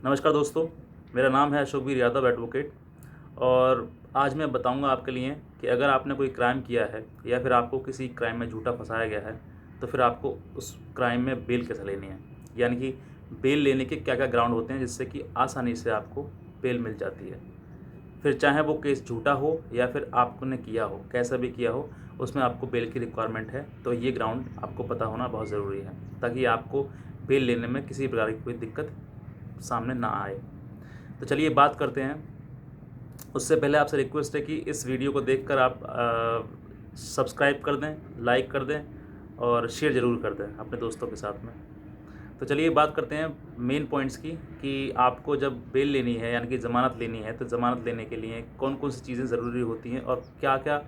नमस्कार दोस्तों, मेरा नाम है अशोकवीर यादव एडवोकेट। और आज मैं बताऊंगा आपके लिए कि अगर आपने कोई क्राइम किया है या फिर आपको किसी क्राइम में झूठा फंसाया गया है तो फिर आपको उस क्राइम में बेल कैसे लेनी है, यानी कि बेल लेने के क्या क्या ग्राउंड होते हैं जिससे कि आसानी से आपको बेल मिल जाती है। फिर चाहे वो केस झूठा हो या फिर आपने किया हो, कैसा भी किया हो, उसमें आपको बेल की रिक्वायरमेंट है। तो ये ग्राउंड आपको पता होना बहुत ज़रूरी है ताकि आपको बेल लेने में किसी प्रकार की कोई दिक्कत सामने ना आए। तो चलिए बात करते हैं। उससे पहले आपसे रिक्वेस्ट है कि इस वीडियो को देखकर आप सब्सक्राइब कर दें, लाइक कर दें और शेयर ज़रूर कर दें अपने दोस्तों के साथ में। तो चलिए बात करते हैं मेन पॉइंट्स की कि आपको जब बेल लेनी है यानी कि ज़मानत लेनी है तो ज़मानत लेने के लिए कौन कौन सी चीज़ें ज़रूरी होती हैं और क्या क्या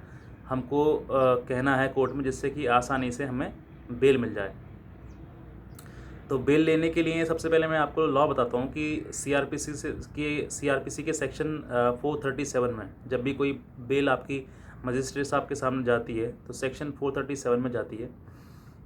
हमको कहना है कोर्ट में जिससे कि आसानी से हमें बेल मिल जाए। तो बेल लेने के लिए सबसे पहले मैं आपको लॉ बताता हूँ कि सीआरपीसी के सेक्शन 437 में जब भी कोई बेल आपकी मजिस्ट्रेट साहब के सामने जाती है तो सेक्शन 437 में जाती है,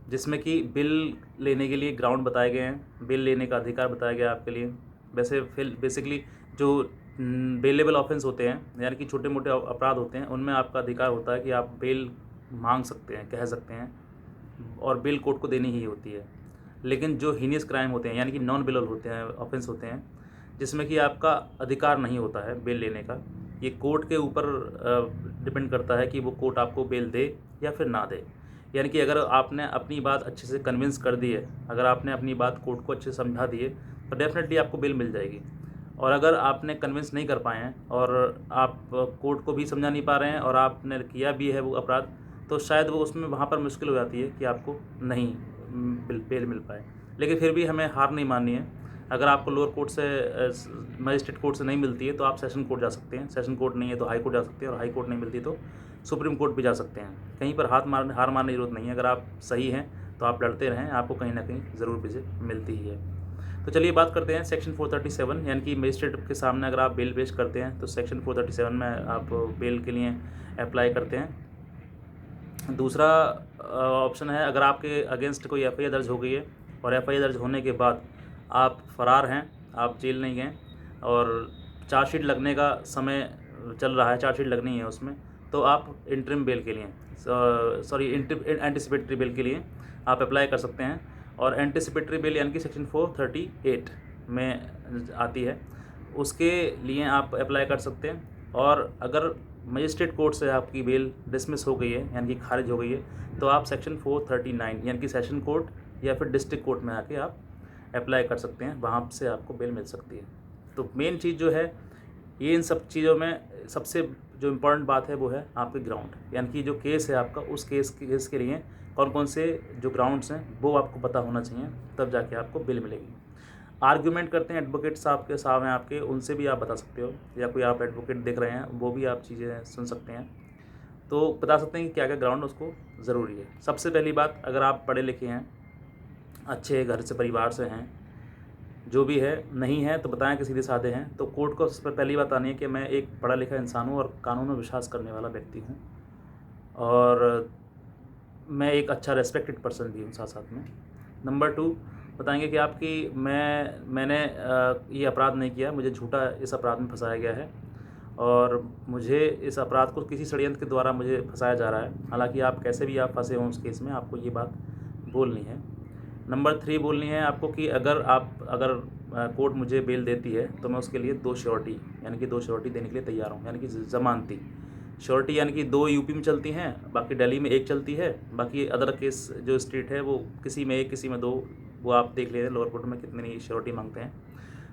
जिसमें कि बिल लेने के लिए ग्राउंड बताए गए हैं, बिल लेने का अधिकार बताया गया है आपके लिए। वैसे फिर बेसिकली जो बेलेबल ऑफेंस होते हैं यानी कि छोटे मोटे अपराध होते हैं उनमें आपका अधिकार होता है कि आप बेल मांग सकते हैं, कह सकते हैं, और बेल कोर्ट को देनी ही होती है। लेकिन जो हीनियस क्राइम होते हैं यानी कि नॉन बेलेबल होते हैं, ऑफेंस होते हैं, जिसमें कि आपका अधिकार नहीं होता है बेल लेने का, ये कोर्ट के ऊपर डिपेंड करता है कि वो कोर्ट आपको बेल दे या फिर ना दे। यानी कि अगर आपने अपनी बात अच्छे से कन्विंस कर दी है, अगर आपने अपनी बात कोर्ट को अच्छे से समझा दी है तो डेफिनेटली आपको बेल मिल जाएगी। और अगर आपने कन्विंस नहीं कर पाए हैं और आप कोर्ट को भी समझा नहीं पा रहे हैं और आपने किया भी है वो अपराध, तो शायद वो उसमें वहाँ पर मुश्किल हो जाती है कि आपको नहीं बेल मिल पाए। लेकिन फिर भी हमें हार नहीं माननी है। अगर आपको लोअर कोर्ट से मजिस्ट्रेट कोर्ट से नहीं मिलती है तो आप सेशन कोर्ट जा सकते हैं, सेशन कोर्ट नहीं है तो हाई कोर्ट जा सकते हैं, और हाई कोर्ट नहीं मिलती तो सुप्रीम कोर्ट भी जा सकते हैं। कहीं पर हार मारने की ज़रूरत नहीं है। अगर आप सही हैं तो आप लड़ते रहें, आपको कहीं ना कहीं ज़रूर विजय मिलती ही है। तो चलिए बात करते हैं सेक्शन 437 यानी कि मजिस्ट्रेट के सामने अगर आप बेल पेश करते हैं तो सेक्शन 437 में आप बेल के लिए अप्लाई करते हैं। दूसरा ऑप्शन है, अगर आपके अगेंस्ट कोई एफआईआर दर्ज हो गई है और एफआईआर दर्ज होने के बाद आप फरार हैं, आप जेल नहीं गए और चार्जशीट लगने का समय चल रहा है, चार्जशीट लगनी है उसमें, तो आप इंटरिम बेल के लिए एंटिसिपेटरी बेल के लिए आप अप्लाई कर सकते हैं। और एंटिसिपेटरी बेल यानी कि सेक्शन 438 में आती है, उसके लिए आप अप्लाई कर सकते हैं। और अगर मजिस्ट्रेट कोर्ट से आपकी बेल डिसमिस हो गई है यानी कि खारिज हो गई है तो आप सेक्शन 439 यानी कि सेशन कोर्ट या फिर डिस्ट्रिक्ट कोर्ट में आके आप अप्लाई कर सकते हैं, वहाँ से आपको बेल मिल सकती है। तो मेन चीज़ जो है ये, इन सब चीज़ों में सबसे जो इम्पोर्टेंट बात है वो है आपके ग्राउंड, यानी कि जो केस है आपका, उस केस के लिए कौन कौन से जो ग्राउंड्स हैं वो आपको पता होना चाहिए, तब जाके आपको बेल मिलेगी। आर्ग्यूमेंट करते हैं एडवोकेट साहब हैं आपके, उनसे भी आप बता सकते हो, या कोई आप एडवोकेट देख रहे हैं वो भी आप चीज़ें सुन सकते हैं, तो बता सकते हैं कि क्या क्या ग्राउंड उसको ज़रूरी है। सबसे पहली बात, अगर आप पढ़े लिखे हैं, अच्छे घर से परिवार से हैं, जो भी है, नहीं है तो बताएं कि सीधे साधे हैं, तो कोर्ट को सबसे पहली बात आनी है कि मैं एक पढ़ा लिखा इंसान हूँ और कानून में विश्वास करने वाला व्यक्ति हूँ, और मैं एक अच्छा रेस्पेक्टेड पर्सन भी हूँ साथ साथ में। नंबर 2 बताएंगे कि मैंने ये अपराध नहीं किया, मुझे झूठा इस अपराध में फंसाया गया है और मुझे इस अपराध को किसी षड्यंत्र के द्वारा मुझे फंसाया जा रहा है। हालांकि आप कैसे भी आप फंसे हों उस केस में, आपको ये बात बोलनी है। नंबर 3 बोलनी है आपको कि अगर कोर्ट मुझे बेल देती है तो मैं उसके लिए 2 श्योरिटी यानी कि 2 श्योरिटी देने के लिए तैयार हूँ, यानी कि ज़मानती श्योरिटी, यानी कि 2 यूपी में चलती हैं, बाकी दिल्ली में 1 चलती है, बाकी अदर केस जो स्टेट है वो किसी में 1 किसी में 2, वो आप देख लें लोअर कोर्ट में कितनी श्योरिटी मांगते हैं।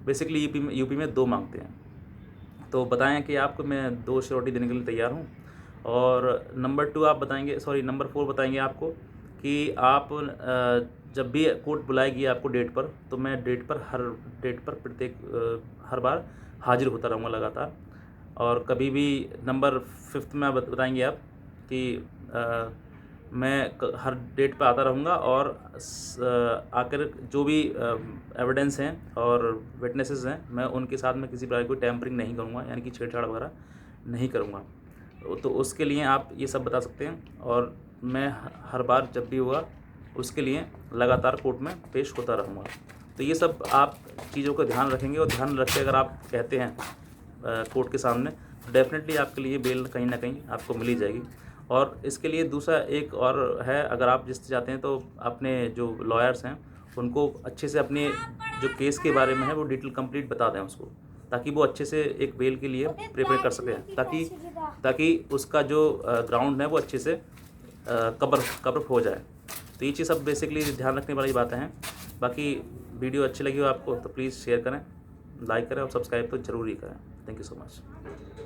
बेसिकली यूपी में 2 मांगते हैं। तो बताएं कि आपको मैं 2 श्योरिटी देने के लिए तैयार हूँ। और नंबर 4 बताएंगे आपको कि आप जब भी कोर्ट बुलाएगी आपको डेट पर, तो मैं हर डेट पर हर बार हाजिर होता रहूँगा लगातार। और कभी भी नंबर 5 में बताएंगे आप कि मैं हर डेट पर आता रहूँगा और आकर जो भी एविडेंस हैं और विटनेसेस हैं, मैं उनके साथ में किसी प्रकार की कोई टैम्परिंग नहीं करूँगा, यानी कि छेड़छाड़ वगैरह नहीं करूँगा। तो उसके लिए आप ये सब बता सकते हैं, और मैं हर बार जब भी हुआ उसके लिए लगातार कोर्ट में पेश होता रहूँगा। तो तो ये सब आप चीज़ों का ध्यान रखेंगे और ध्यान रख के अगर आप कहते हैं कोर्ट के सामने, तो डेफ़िनेटली आपके लिए बेल कहीं न कहीं आपको मिल ही जाएगी। और इसके लिए दूसरा एक और है, अगर आप जिससे चाहते हैं तो अपने जो लॉयर्स हैं उनको अच्छे से अपने जो केस के बारे में है वो डिटेल कंप्लीट बता दें उसको, ताकि वो अच्छे से एक बेल के लिए प्रिपेयर कर सकें, ताकि उसका जो ग्राउंड है वो अच्छे से कवर हो जाए। तो ये चीज़ सब बेसिकली ध्यान रखने वाली बातें हैं। बाकी वीडियो अच्छी लगी हो आपको तो प्लीज़ शेयर करें, लाइक करें और सब्सक्राइब तो ज़रूर ही करें। Thank you so much.